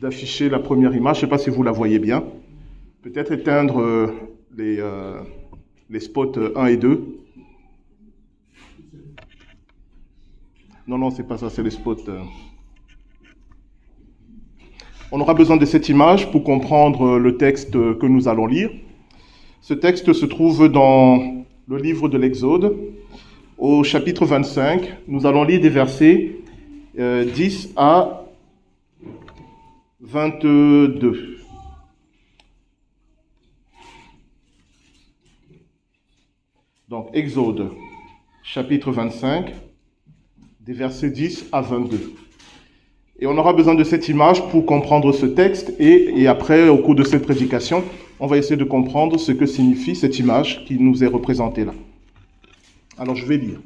d'afficher la première image. Je ne sais pas si vous la voyez bien. Peut-être éteindre les spots 1 et 2. Non, c'est pas ça, c'est les spots. On aura besoin de cette image pour comprendre le texte que nous allons lire. Ce texte se trouve dans le livre de l'Exode, au chapitre 25. Nous allons lire des versets 10 à 22. Donc, Exode, chapitre 25, des versets 10 à 22. Et on aura besoin de cette image pour comprendre ce texte. Et après, au cours de cette prédication, on va essayer de comprendre ce que signifie cette image qui nous est représentée là. Alors, je vais lire.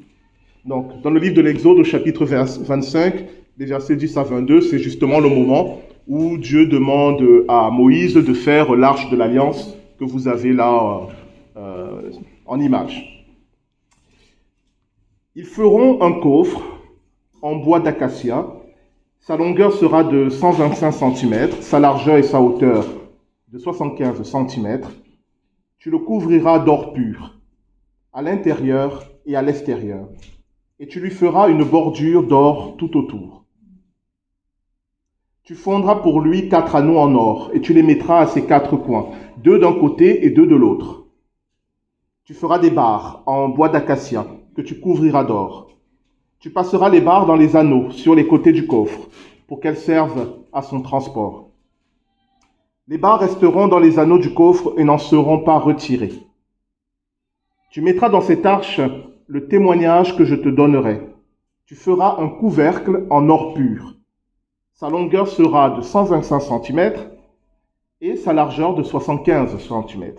Donc, dans le livre de l'Exode, au chapitre 25, des versets 10 à 22, c'est justement le moment où Dieu demande à Moïse de faire l'arche de l'Alliance que vous avez là en image. Ils feront un coffre en bois d'acacia. Sa longueur sera de 125 cm, sa largeur et sa hauteur de 75 cm. Tu le couvriras d'or pur, à l'intérieur et à l'extérieur, et tu lui feras une bordure d'or tout autour. Tu fondras pour lui 4 anneaux en or, et tu les mettras à ses 4 coins, 2 d'un côté et 2 de l'autre. Tu feras des barres en bois d'acacia, que tu couvriras d'or. Tu passeras les barres dans les anneaux sur les côtés du coffre, pour qu'elles servent à son transport. Les barres resteront dans les anneaux du coffre et n'en seront pas retirées. Tu mettras dans cette arche le témoignage que je te donnerai. Tu feras un couvercle en or pur. Sa longueur sera de 125 cm et sa largeur de 75 cm.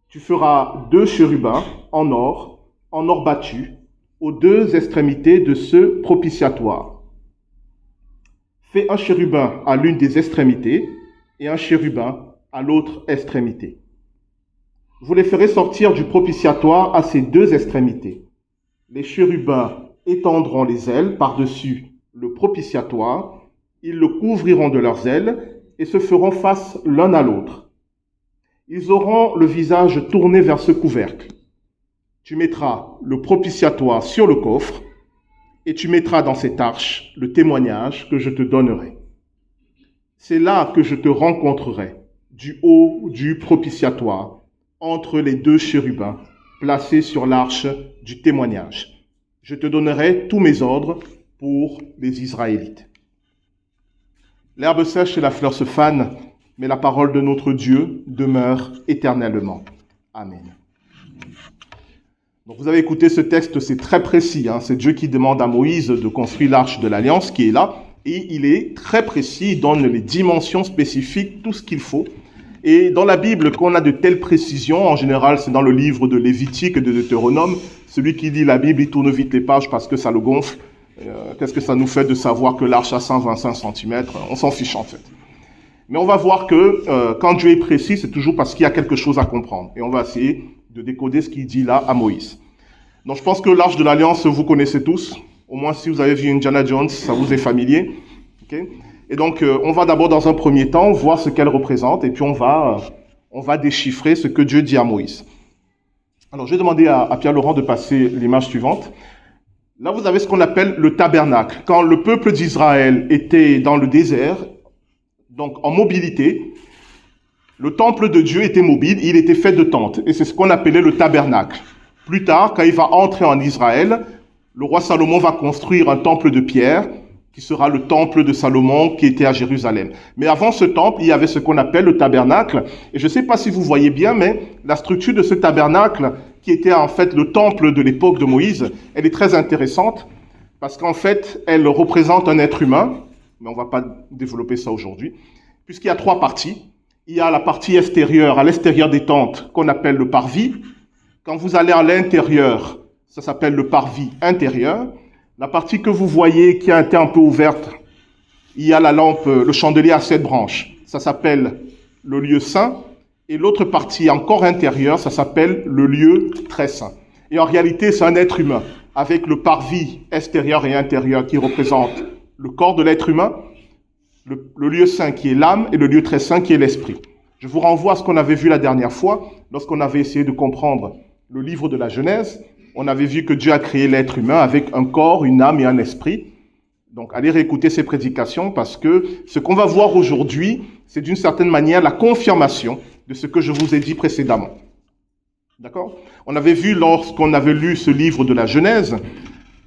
Tu feras 2 chérubins en or battu, aux 2 extrémités de ce propitiatoire. Fais un chérubin à l'une des extrémités et un chérubin à l'autre extrémité. Vous les ferez sortir du propitiatoire à ces 2 extrémités. Les chérubins étendront les ailes par-dessus le propitiatoire, ils le couvriront de leurs ailes et se feront face l'un à l'autre. Ils auront le visage tourné vers ce couvercle. Tu mettras le propitiatoire sur le coffre et tu mettras dans cette arche le témoignage que je te donnerai. C'est là que je te rencontrerai, du haut du propitiatoire, entre les 2 chérubins placés sur l'arche du témoignage. Je te donnerai tous mes ordres pour les Israélites. L'herbe sèche et la fleur se fanent, mais la parole de notre Dieu demeure éternellement. Amen. Donc vous avez écouté ce texte, c'est très précis. C'est Dieu qui demande à Moïse de construire l'arche de l'Alliance qui est là. Et il est très précis, il donne les dimensions spécifiques, tout ce qu'il faut. Et dans la Bible, quand on a de telles précisions, en général c'est dans le livre de Lévitique et de Deutéronome, celui qui lit la Bible, il tourne vite les pages parce que ça le gonfle. Qu'est-ce que ça nous fait de savoir que l'arche a 125 cm? On s'en fiche en fait. Mais on va voir que quand Dieu est précis, c'est toujours parce qu'il y a quelque chose à comprendre. Et on va essayer de décoder ce qu'il dit là à Moïse. Donc je pense que l'arche de l'Alliance, vous connaissez tous. Au moins si vous avez vu Indiana Jones, ça vous est familier. Okay? Et donc on va d'abord dans un premier temps voir ce qu'elle représente et puis on va déchiffrer ce que Dieu dit à Moïse. Alors je vais demander à Pierre-Laurent de passer l'image suivante. Là vous avez ce qu'on appelle le tabernacle. Quand le peuple d'Israël était dans le désert, donc en mobilité, le temple de Dieu était mobile, il était fait de tentes, et c'est ce qu'on appelait le tabernacle. Plus tard, quand il va entrer en Israël, le roi Salomon va construire un temple de pierre, qui sera le temple de Salomon, qui était à Jérusalem. Mais avant ce temple, il y avait ce qu'on appelle le tabernacle, et je ne sais pas si vous voyez bien, mais la structure de ce tabernacle, qui était en fait le temple de l'époque de Moïse, elle est très intéressante, parce qu'en fait, elle représente un être humain, mais on ne va pas développer ça aujourd'hui, puisqu'il y a 3 parties. Il y a la partie extérieure, à l'extérieur des tentes, qu'on appelle le parvis. Quand vous allez à l'intérieur, ça s'appelle le parvis intérieur. La partie que vous voyez qui a été un peu ouverte, il y a la lampe, le chandelier à 7 branches. Ça s'appelle le lieu saint. Et l'autre partie encore intérieure, ça s'appelle le lieu très saint. Et en réalité, c'est un être humain, avec le parvis extérieur et intérieur qui représente le corps de l'être humain, le lieu saint qui est l'âme et le lieu très saint qui est l'esprit. Je vous renvoie à ce qu'on avait vu la dernière fois, lorsqu'on avait essayé de comprendre le livre de la Genèse. On avait vu que Dieu a créé l'être humain avec un corps, une âme et un esprit. Donc, allez réécouter ces prédications parce que ce qu'on va voir aujourd'hui, c'est d'une certaine manière la confirmation de ce que je vous ai dit précédemment. D'accord? On avait vu lorsqu'on avait lu ce livre de la Genèse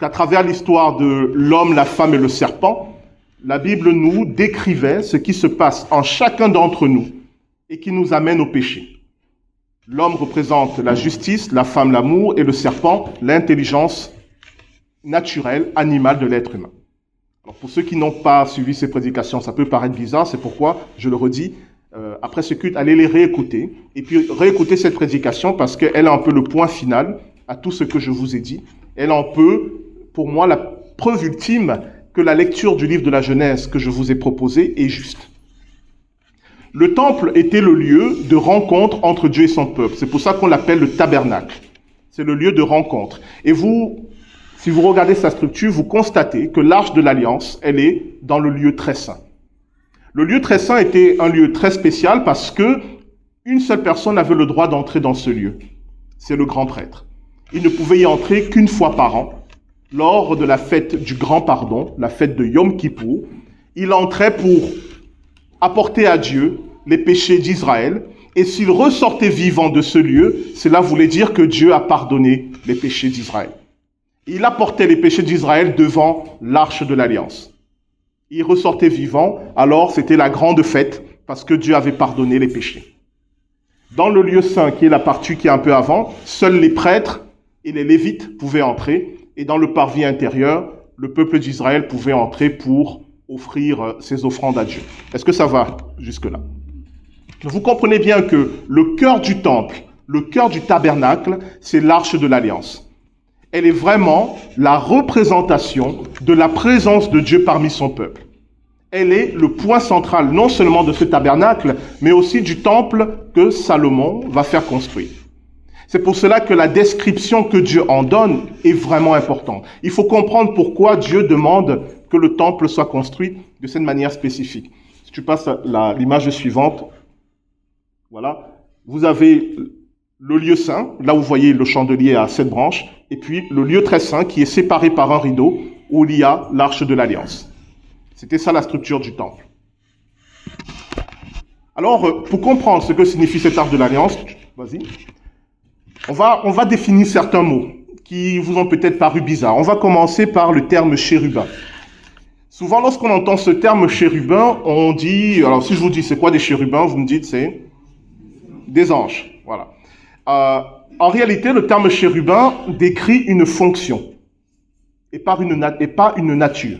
qu'à travers l'histoire de l'homme, la femme et le serpent, la Bible nous décrivait ce qui se passe en chacun d'entre nous et qui nous amène au péché. L'homme représente la justice, la femme l'amour et le serpent l'intelligence naturelle, animale de l'être humain. Alors pour ceux qui n'ont pas suivi ces prédications, ça peut paraître bizarre, c'est pourquoi, je le redis, après ce culte, allez les réécouter, et puis réécouter cette prédication parce qu'elle est un peu le point final à tout ce que je vous ai dit. Elle est un peu, pour moi, la preuve ultime que la lecture du livre de la Genèse que je vous ai proposé est juste. Le temple était le lieu de rencontre entre Dieu et son peuple. C'est pour ça qu'on l'appelle le tabernacle. C'est le lieu de rencontre. Et vous, si vous regardez sa structure, vous constatez que l'arche de l'Alliance, elle est dans le lieu très saint. Le lieu très saint était un lieu très spécial parce que une seule personne avait le droit d'entrer dans ce lieu. C'est le grand prêtre. Il ne pouvait y entrer qu'une fois par an, lors de la fête du grand pardon, la fête de Yom Kippour. Il entrait pour apporter à Dieu les péchés d'Israël. Et s'il ressortait vivant de ce lieu, cela voulait dire que Dieu a pardonné les péchés d'Israël. Il apportait les péchés d'Israël devant l'arche de l'Alliance. Il ressortait vivant, alors c'était la grande fête, parce que Dieu avait pardonné les péchés. Dans le lieu saint, qui est la partie qui est un peu avant, seuls les prêtres et les lévites pouvaient entrer, et dans le parvis intérieur, le peuple d'Israël pouvait entrer pour offrir ses offrandes à Dieu. Est-ce que ça va jusque-là? Vous comprenez bien que le cœur du temple, le cœur du tabernacle, c'est l'arche de l'Alliance. Elle est vraiment la représentation de la présence de Dieu parmi son peuple. Elle est le point central non seulement de ce tabernacle, mais aussi du temple que Salomon va faire construire. C'est pour cela que la description que Dieu en donne est vraiment importante. Il faut comprendre pourquoi Dieu demande que le temple soit construit de cette manière spécifique. Si tu passes à l'image suivante, voilà, vous avez le lieu saint, là vous voyez le chandelier à 7 branches, et puis le lieu très saint qui est séparé par un rideau où il y a l'arche de l'Alliance. C'était ça la structure du temple. Alors, pour comprendre ce que signifie cette arche de l'Alliance, vas-y, on va définir certains mots qui vous ont peut-être paru bizarres. On va commencer par le terme chérubin. Souvent, lorsqu'on entend ce terme chérubin, on dit, alors si je vous dis c'est quoi des chérubins, vous me dites c'est des anges. Voilà. En réalité, le terme chérubin décrit une fonction et pas une nature.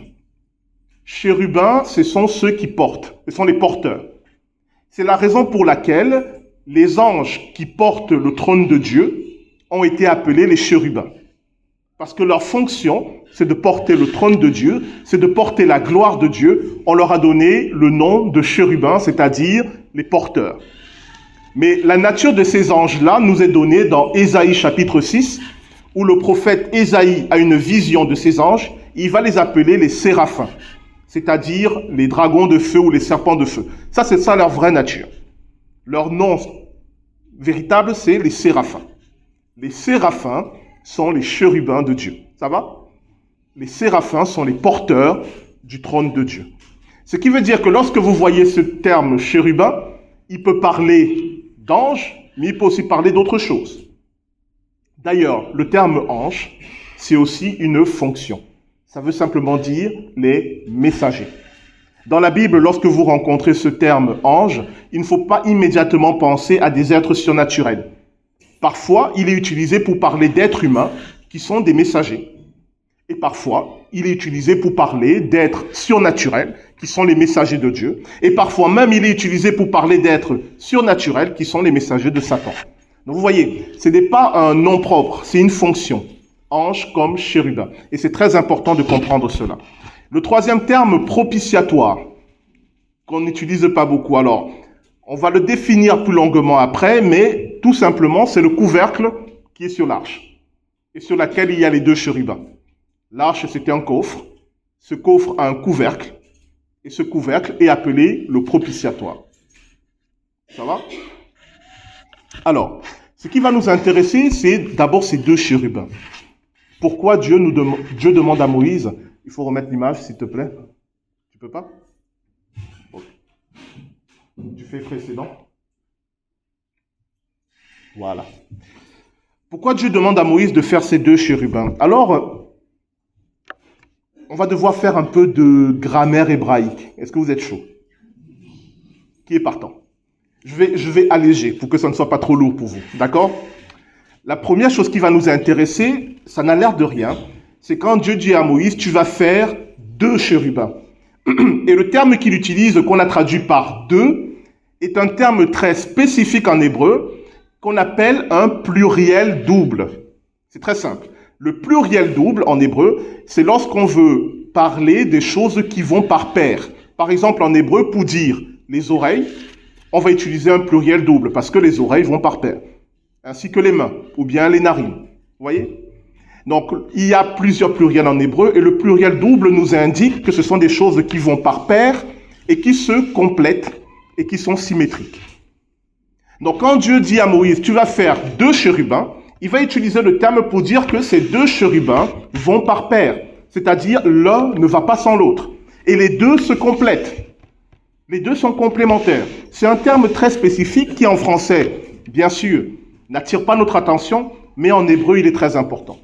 Chérubins, ce sont ceux qui portent, ce sont les porteurs. C'est la raison pour laquelle les anges qui portent le trône de Dieu ont été appelés les chérubins. Parce que leur fonction, c'est de porter le trône de Dieu, c'est de porter la gloire de Dieu. On leur a donné le nom de chérubins, c'est-à-dire les porteurs. Mais la nature de ces anges-là nous est donnée dans Ésaïe chapitre 6, où le prophète Ésaïe a une vision de ces anges. Il va les appeler les séraphins, c'est-à-dire les dragons de feu ou les serpents de feu. Ça, c'est ça leur vraie nature. Leur nom véritable, c'est les séraphins. Les séraphins sont les chérubins de Dieu. Ça va? Les séraphins sont les porteurs du trône de Dieu. Ce qui veut dire que lorsque vous voyez ce terme chérubin, il peut parler d'ange, mais il peut aussi parler d'autre chose. D'ailleurs, le terme ange, c'est aussi une fonction. Ça veut simplement dire les messagers. Dans la Bible, lorsque vous rencontrez ce terme ange, il ne faut pas immédiatement penser à des êtres surnaturels. Parfois, il est utilisé pour parler d'êtres humains qui sont des messagers. Et parfois, il est utilisé pour parler d'êtres surnaturels qui sont les messagers de Dieu. Et parfois même, il est utilisé pour parler d'êtres surnaturels qui sont les messagers de Satan. Donc vous voyez, ce n'est pas un nom propre, c'est une fonction. Ange comme chérubin. Et c'est très important de comprendre cela. Le troisième terme, propitiatoire, qu'on n'utilise pas beaucoup. Alors, on va le définir plus longuement après, mais tout simplement, c'est le couvercle qui est sur l'arche et sur laquelle il y a les deux chérubins. L'arche, c'était un coffre. Ce coffre a un couvercle Et ce couvercle est appelé le propitiatoire. Ça va? Alors, ce qui va nous intéresser, c'est d'abord ces deux chérubins. Pourquoi Dieu demande à Moïse, il faut remettre l'image s'il te plaît. Tu peux pas? Okay. Tu fais précédent. Voilà. Pourquoi Dieu demande à Moïse de faire ces deux chérubins? Alors, on va devoir faire un peu de grammaire hébraïque. Est-ce que vous êtes chaud? Qui est partant? Je vais alléger pour que ça ne soit pas trop lourd pour vous. D'accord? La première chose qui va nous intéresser, ça n'a l'air de rien, c'est quand Dieu dit à Moïse, tu vas faire deux chérubins. Et le terme qu'il utilise, qu'on a traduit par deux, est un terme très spécifique en hébreu, qu'on appelle un pluriel double. C'est très simple. Le pluriel double, en hébreu, c'est lorsqu'on veut parler des choses qui vont par paire. Par exemple, en hébreu, pour dire les oreilles, on va utiliser un pluriel double, parce que les oreilles vont par paire. Ainsi que les mains, ou bien les narines. Vous voyez? Donc, il y a plusieurs pluriels en hébreu, et le pluriel double nous indique que ce sont des choses qui vont par paire, et qui se complètent, et qui sont symétriques. Donc, quand Dieu dit à Moïse, tu vas faire deux chérubins, il va utiliser le terme pour dire que ces deux chérubins vont par paire. C'est-à-dire, l'un ne va pas sans l'autre. Et les deux se complètent. Les deux sont complémentaires. C'est un terme très spécifique qui, en français, bien sûr, n'attire pas notre attention, mais en hébreu, il est très important.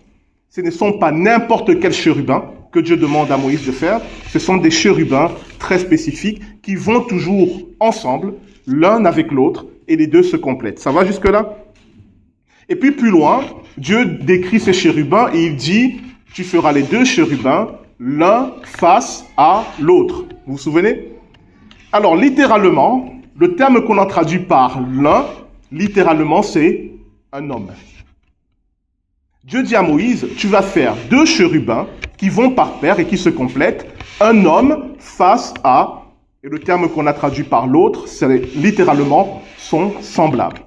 Ce ne sont pas n'importe quel chérubin que Dieu demande à Moïse de faire. Ce sont des chérubins très spécifiques qui vont toujours ensemble, l'un avec l'autre, et les deux se complètent. Ça va jusque-là? Et puis plus loin, Dieu décrit ces chérubins et il dit, tu feras les deux chérubins, l'un face à l'autre. Vous vous souvenez? Alors, littéralement, le terme qu'on a traduit par l'un, littéralement, c'est un homme. Dieu dit à Moïse, tu vas faire deux chérubins qui vont par paire et qui se complètent, un homme face à, et le terme qu'on a traduit par l'autre, c'est littéralement son semblable.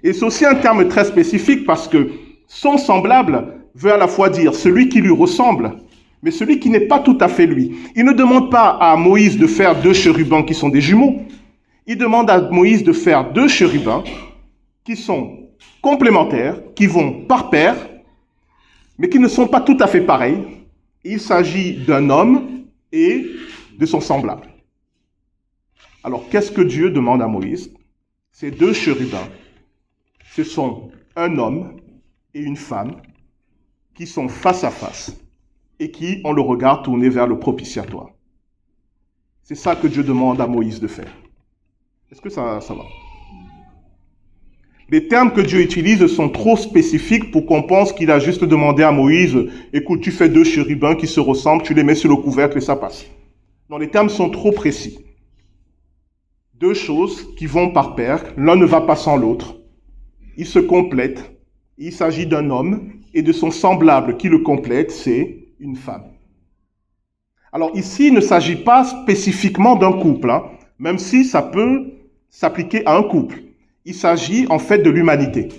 Et c'est aussi un terme très spécifique parce que son semblable veut à la fois dire celui qui lui ressemble, mais celui qui n'est pas tout à fait lui. Il ne demande pas à Moïse de faire deux chérubins qui sont des jumeaux. Il demande à Moïse de faire deux chérubins qui sont complémentaires, qui vont par paire, mais qui ne sont pas tout à fait pareils. Il s'agit d'un homme et de son semblable. Alors, qu'est-ce que Dieu demande à Moïse? Ces deux chérubins, ce sont un homme et une femme qui sont face à face et qui ont le regard tourné vers le propitiatoire. C'est ça que Dieu demande à Moïse de faire. Est-ce que ça va? Les termes que Dieu utilise sont trop spécifiques pour qu'on pense qu'il a juste demandé à Moïse, écoute, tu fais deux chérubins qui se ressemblent, tu les mets sur le couvercle et ça passe. Non, les termes sont trop précis. Deux choses qui vont par paire, l'un ne va pas sans l'autre. Ils se complètent. Il s'agit d'un homme et de son semblable qui le complète, c'est une femme. Alors ici, il ne s'agit pas spécifiquement d'un couple, hein, même si ça peut s'appliquer à un couple. Il s'agit en fait de l'humanité.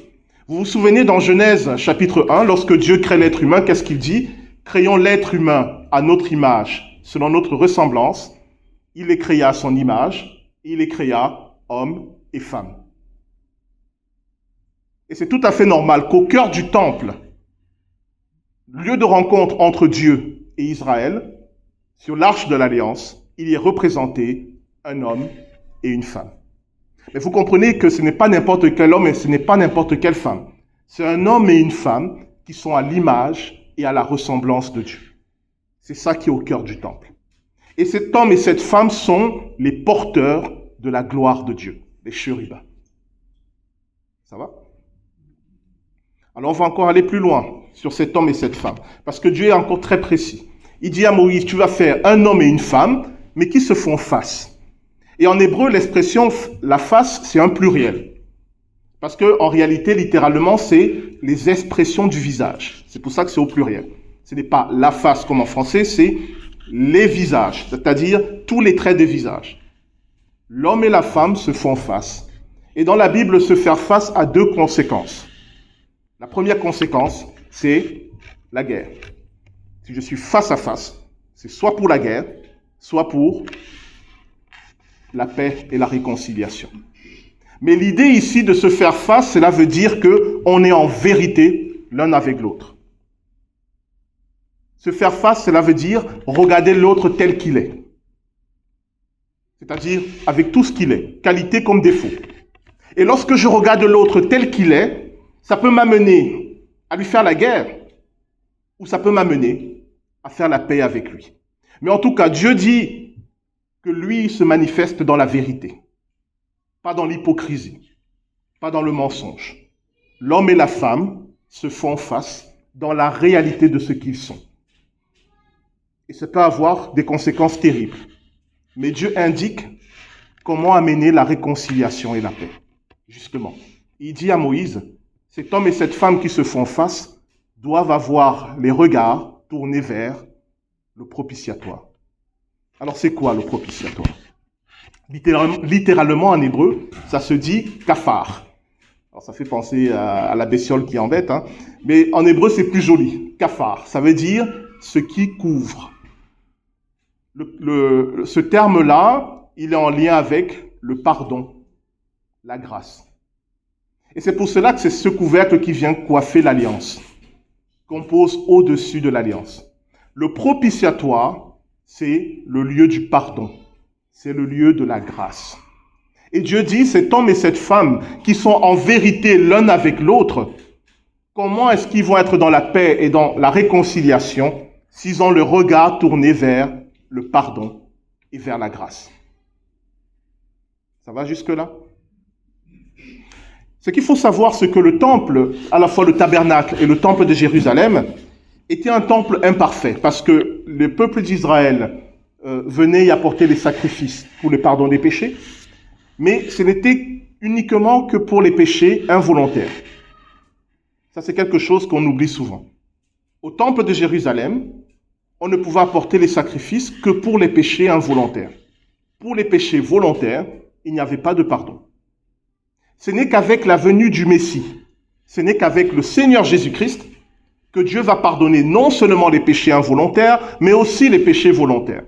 Vous vous souvenez dans Genèse chapitre 1, lorsque Dieu crée l'être humain, qu'est-ce qu'il dit? Créons l'être humain à notre image, selon notre ressemblance. Il les créa à son image, il les créa hommes et femmes. Et c'est tout à fait normal qu'au cœur du temple, lieu de rencontre entre Dieu et Israël, sur l'arche de l'Alliance, il y est représenté un homme et une femme. Mais vous comprenez que ce n'est pas n'importe quel homme et ce n'est pas n'importe quelle femme. C'est un homme et une femme qui sont à l'image et à la ressemblance de Dieu. C'est ça qui est au cœur du temple. Et cet homme et cette femme sont les porteurs de la gloire de Dieu, les chérubins. Ça va? Alors on va encore aller plus loin sur cet homme et cette femme, parce que Dieu est encore très précis. Il dit à Moïse, tu vas faire un homme et une femme, mais qui se font face. Et en hébreu, l'expression la face, c'est un pluriel. Parce que en réalité, littéralement, c'est les expressions du visage. C'est pour ça que c'est au pluriel. Ce n'est pas la face comme en français, c'est les visages, c'est-à-dire tous les traits des visages. L'homme et la femme se font face. Et dans la Bible, se faire face a deux conséquences. La première conséquence, c'est la guerre. Si je suis face à face, c'est soit pour la guerre, soit pour la paix et la réconciliation. Mais l'idée ici de se faire face, cela veut dire qu'on est en vérité l'un avec l'autre. Se faire face, cela veut dire regarder l'autre tel qu'il est. C'est-à-dire avec tout ce qu'il est, qualité comme défaut. Et lorsque je regarde l'autre tel qu'il est, ça peut m'amener à lui faire la guerre, ou ça peut m'amener à faire la paix avec lui. Mais en tout cas, Dieu dit que lui se manifeste dans la vérité, pas dans l'hypocrisie, pas dans le mensonge. L'homme et la femme se font face dans la réalité de ce qu'ils sont. Et ça peut avoir des conséquences terribles. Mais Dieu indique comment amener la réconciliation et la paix. Justement, il dit à Moïse, cet homme et cette femme qui se font face doivent avoir les regards tournés vers le propitiatoire. Alors c'est quoi le propitiatoire? Littéralement en hébreu, ça se dit kafar. Alors ça fait penser à la bestiole qui embête, hein. Mais en hébreu c'est plus joli. Kafar, ça veut dire ce qui couvre. Ce terme-là, il est en lien avec le pardon, la grâce. Et c'est pour cela que c'est ce couvercle qui vient coiffer l'alliance, qu'on pose au-dessus de l'alliance. Le propitiatoire, c'est le lieu du pardon, c'est le lieu de la grâce. Et Dieu dit, cet homme et cette femme qui sont en vérité l'un avec l'autre, comment est-ce qu'ils vont être dans la paix et dans la réconciliation s'ils ont le regard tourné vers le pardon et vers la grâce? Ça va jusque-là? Ce qu'il faut savoir, c'est que le temple, à la fois le tabernacle et le temple de Jérusalem, était un temple imparfait, parce que le peuple d'Israël venait y apporter les sacrifices pour le pardon des péchés, mais ce n'était uniquement que pour les péchés involontaires. Ça, c'est quelque chose qu'on oublie souvent. Au temple de Jérusalem, on ne pouvait apporter les sacrifices que pour les péchés involontaires. Pour les péchés volontaires, il n'y avait pas de pardon. Ce n'est qu'avec la venue du Messie, ce n'est qu'avec le Seigneur Jésus-Christ que Dieu va pardonner non seulement les péchés involontaires, mais aussi les péchés volontaires.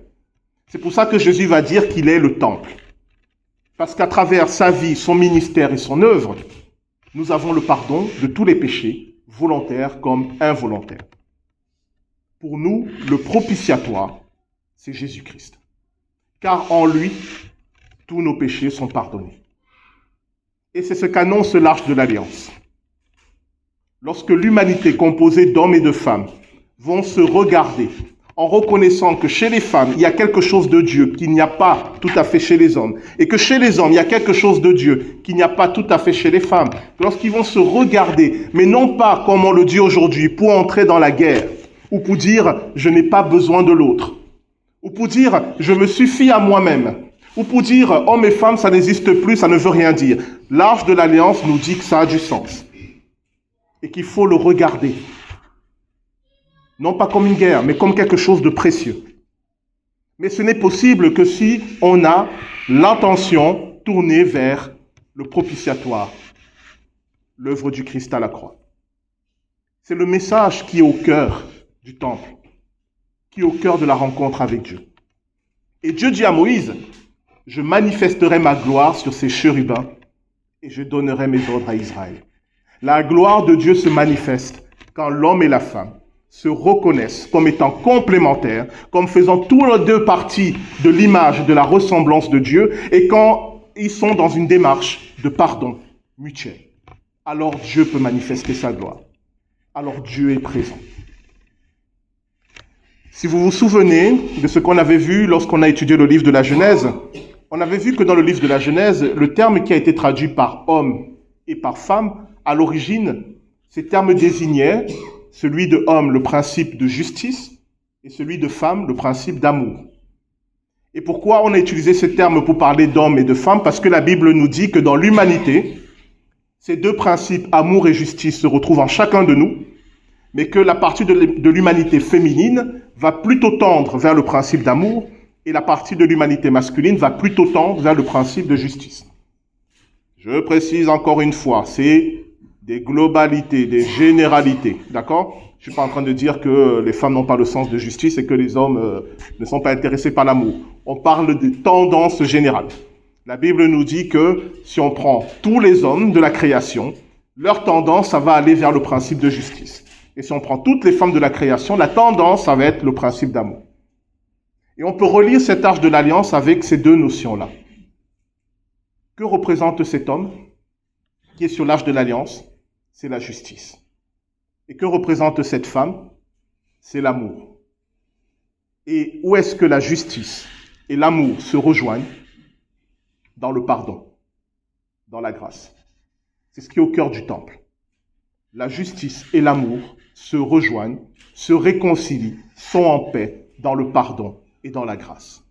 C'est pour ça que Jésus va dire qu'il est le temple. Parce qu'à travers sa vie, son ministère et son œuvre, nous avons le pardon de tous les péchés, volontaires comme involontaires. Pour nous, le propitiatoire, c'est Jésus-Christ. Car en lui, tous nos péchés sont pardonnés. Et c'est ce qu'annonce l'Arche de l'Alliance. Lorsque l'humanité composée d'hommes et de femmes vont se regarder en reconnaissant que chez les femmes, il y a quelque chose de Dieu qu'il n'y a pas tout à fait chez les hommes, et que chez les hommes, il y a quelque chose de Dieu qu'il n'y a pas tout à fait chez les femmes, lorsqu'ils vont se regarder, mais non pas comme on le dit aujourd'hui, pour entrer dans la guerre, ou pour dire « je n'ai pas besoin de l'autre », ou pour dire « je me suffis à moi-même », ou pour dire « hommes et femmes, ça n'existe plus, ça ne veut rien dire ». L'Arche de l'Alliance nous dit que ça a du sens, et qu'il faut le regarder. Non pas comme une guerre, mais comme quelque chose de précieux. Mais ce n'est possible que si on a l'attention tournée vers le propitiatoire, l'œuvre du Christ à la croix. C'est le message qui est au cœur du temple, qui est au cœur de la rencontre avec Dieu. Et Dieu dit à Moïse, « Je manifesterai ma gloire sur ces chérubins et je donnerai mes ordres à Israël. » La gloire de Dieu se manifeste quand l'homme et la femme se reconnaissent comme étant complémentaires, comme faisant tous les deux partie de l'image, de la ressemblance de Dieu, et quand ils sont dans une démarche de pardon mutuel. Alors Dieu peut manifester sa gloire. Alors Dieu est présent. Si vous vous souvenez de ce qu'on avait vu lorsqu'on a étudié le livre de la Genèse, on avait vu que dans le livre de la Genèse, le terme qui a été traduit par homme et par femme, à l'origine, ces termes désignaient celui de homme, le principe de justice, et celui de femme, le principe d'amour. Et pourquoi on a utilisé ces termes pour parler d'homme et de femme? Parce que la Bible nous dit que dans l'humanité, ces deux principes, amour et justice, se retrouvent en chacun de nous, mais que la partie de l'humanité féminine va plutôt tendre vers le principe d'amour, et la partie de l'humanité masculine va plutôt tendre vers le principe de justice. Je précise encore une fois, c'est des globalités, des généralités, d'accord? Je suis pas en train de dire que les femmes n'ont pas le sens de justice et que les hommes ne sont pas intéressés par l'amour. On parle de tendances générales. La Bible nous dit que si on prend tous les hommes de la création, leur tendance, ça va aller vers le principe de justice. Et si on prend toutes les femmes de la création, la tendance, ça va être le principe d'amour. Et on peut relire cette arche de l'alliance avec ces deux notions-là. Que représente cet homme qui est sur l'arche de l'alliance? C'est la justice. Et que représente cette femme? C'est l'amour. Et où est-ce que la justice et l'amour se rejoignent? Dans le pardon, dans la grâce. C'est ce qui est au cœur du temple. La justice et l'amour se rejoignent, se réconcilient, sont en paix dans le pardon et dans la grâce.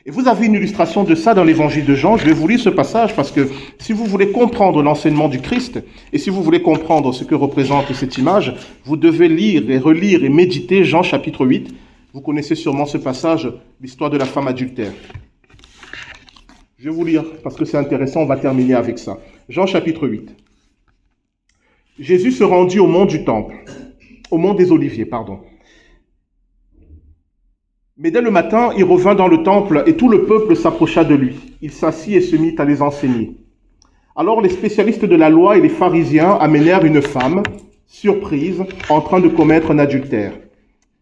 Et vous avez une illustration de ça dans l'évangile de Jean. Je vais vous lire ce passage parce que si vous voulez comprendre l'enseignement du Christ et si vous voulez comprendre ce que représente cette image, vous devez lire et relire et méditer Jean chapitre 8. Vous connaissez sûrement ce passage, l'histoire de la femme adultère. Je vais vous lire parce que c'est intéressant, on va terminer avec ça. Jean chapitre 8. Jésus se rendit au mont du temple, au mont des Oliviers, pardon. Mais dès le matin, il revint dans le temple et tout le peuple s'approcha de lui. Il s'assit et se mit à les enseigner. Alors les spécialistes de la loi et les pharisiens amenèrent une femme, surprise, en train de commettre un adultère.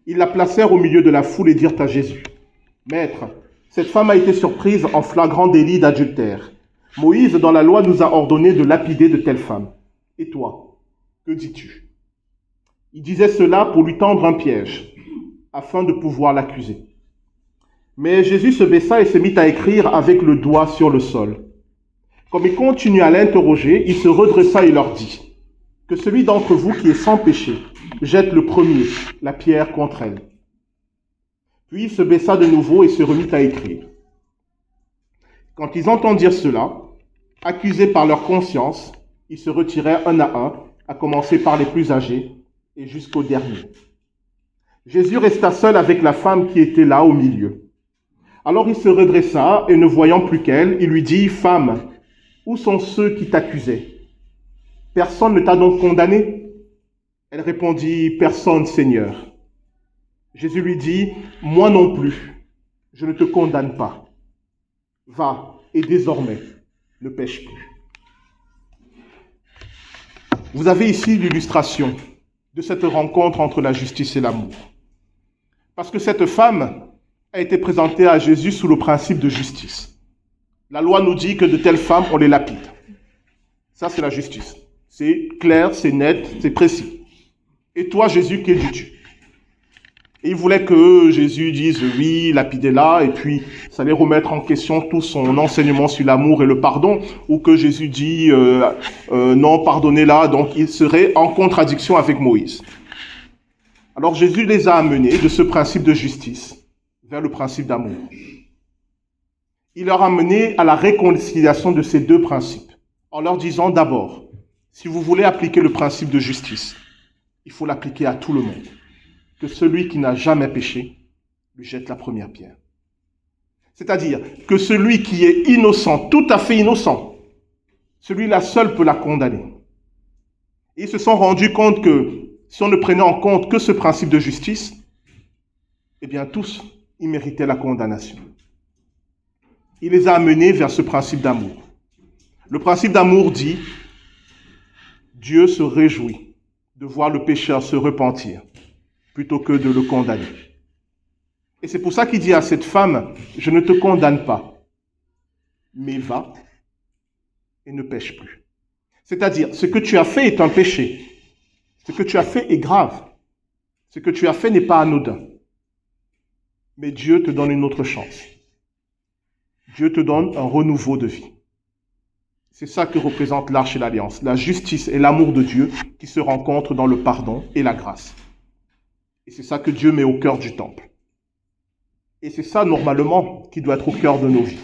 Ils la placèrent au milieu de la foule et dirent à Jésus, « Maître, cette femme a été surprise en flagrant délit d'adultère. Moïse, dans la loi, nous a ordonné de lapider de telles femmes. Et toi, que dis-tu » Il disait cela pour lui tendre un piège, afin de pouvoir l'accuser. Mais Jésus se baissa et se mit à écrire avec le doigt sur le sol. Comme il continuait à l'interroger, il se redressa et leur dit, « Que celui d'entre vous qui est sans péché jette le premier la pierre contre elle. » Puis il se baissa de nouveau et se remit à écrire. Quand ils entendirent cela, accusés par leur conscience, ils se retirèrent un, à commencer par les plus âgés et jusqu'au dernier. Jésus resta seul avec la femme qui était là au milieu. Alors il se redressa et ne voyant plus qu'elle, il lui dit, « Femme, où sont ceux qui t'accusaient? Personne ne t'a donc condamné ?» Elle répondit, « Personne, Seigneur. » Jésus lui dit, « Moi non plus, je ne te condamne pas. Va, et désormais, ne pêche plus. » Vous avez ici l'illustration de cette rencontre entre la justice et l'amour. Parce que cette femme a été présentée à Jésus sous le principe de justice. La loi nous dit que de telles femmes, on les lapide. Ça, c'est la justice. C'est clair, c'est net, c'est précis. Et toi, Jésus, que dis-tu? Et il voulait que Jésus dise oui, lapidez-la, et puis ça allait remettre en question tout son enseignement sur l'amour et le pardon, ou que Jésus dit non, pardonnez-la, donc il serait en contradiction avec Moïse. Alors Jésus les a amenés de ce principe de justice vers le principe d'amour. Il leur a amené à la réconciliation de ces deux principes, en leur disant d'abord, si vous voulez appliquer le principe de justice, il faut l'appliquer à tout le monde. Que celui qui n'a jamais péché lui jette la première pierre. C'est-à-dire que celui qui est innocent, tout à fait innocent, celui-là seul peut la condamner. Et ils se sont rendus compte que si on ne prenait en compte que ce principe de justice, eh bien tous, ils méritaient la condamnation. Il les a amenés vers ce principe d'amour. Le principe d'amour dit, Dieu se réjouit de voir le pécheur se repentir plutôt que de le condamner. Et c'est pour ça qu'il dit à cette femme, je ne te condamne pas, mais va et ne pêche plus. C'est-à-dire, ce que tu as fait est un péché. Ce que tu as fait est grave. Ce que tu as fait n'est pas anodin. Mais Dieu te donne une autre chance. Dieu te donne un renouveau de vie. C'est ça que représente l'Arche et l'Alliance, la justice et l'amour de Dieu qui se rencontrent dans le pardon et la grâce. Et c'est ça que Dieu met au cœur du temple. Et c'est ça, normalement, qui doit être au cœur de nos vies.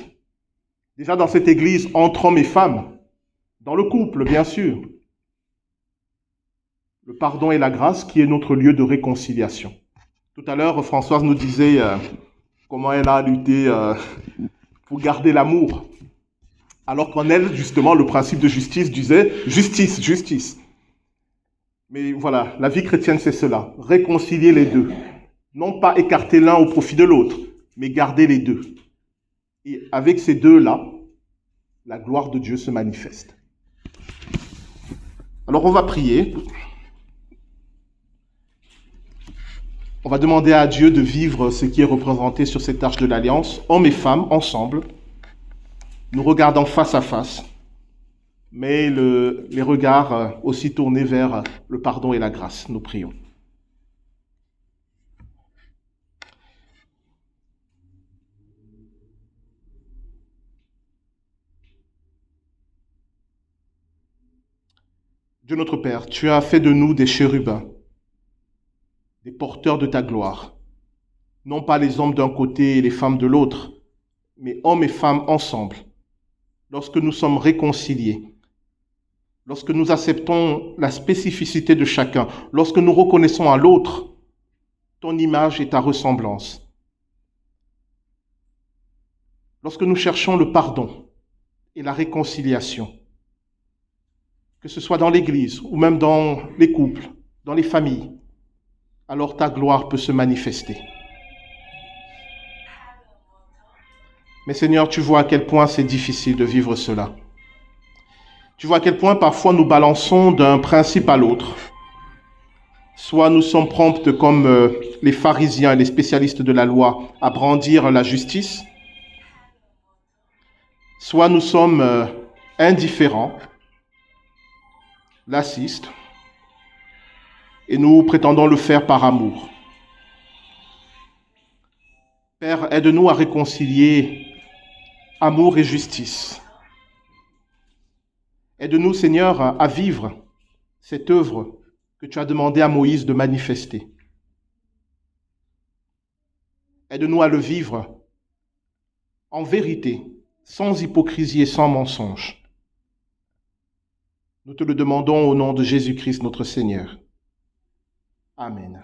Déjà dans cette église, entre hommes et femmes, dans le couple, bien sûr, le pardon et la grâce qui est notre lieu de réconciliation. Tout à l'heure, Françoise nous disait comment elle a lutté pour garder l'amour. Alors qu'en elle, justement, le principe de justice disait justice, justice. Mais voilà, la vie chrétienne, c'est cela. Réconcilier les deux. Non pas écarter l'un au profit de l'autre, mais garder les deux. Et avec ces deux-là, la gloire de Dieu se manifeste. Alors on va prier. On va demander à Dieu de vivre ce qui est représenté sur cette arche de l'Alliance, hommes et femmes, ensemble, nous regardant face à face, mais les regards aussi tournés vers le pardon et la grâce. Nous prions. Dieu notre Père, tu as fait de nous des chérubins, des porteurs de ta gloire. Non pas les hommes d'un côté et les femmes de l'autre, mais hommes et femmes ensemble. Lorsque nous sommes réconciliés, lorsque nous acceptons la spécificité de chacun, lorsque nous reconnaissons à l'autre ton image et ta ressemblance, lorsque nous cherchons le pardon et la réconciliation, que ce soit dans l'Église ou même dans les couples, dans les familles, alors ta gloire peut se manifester. Mais Seigneur, tu vois à quel point c'est difficile de vivre cela. Tu vois à quel point parfois nous balançons d'un principe à l'autre. Soit nous sommes promptes comme les pharisiens et les spécialistes de la loi à brandir la justice, soit nous sommes indifférents, laxistes, et nous prétendons le faire par amour. Père, aide-nous à réconcilier amour et justice. Aide-nous, Seigneur, à vivre cette œuvre que tu as demandé à Moïse de manifester. Aide-nous à le vivre en vérité, sans hypocrisie et sans mensonge. Nous te le demandons au nom de Jésus-Christ, notre Seigneur. Amen.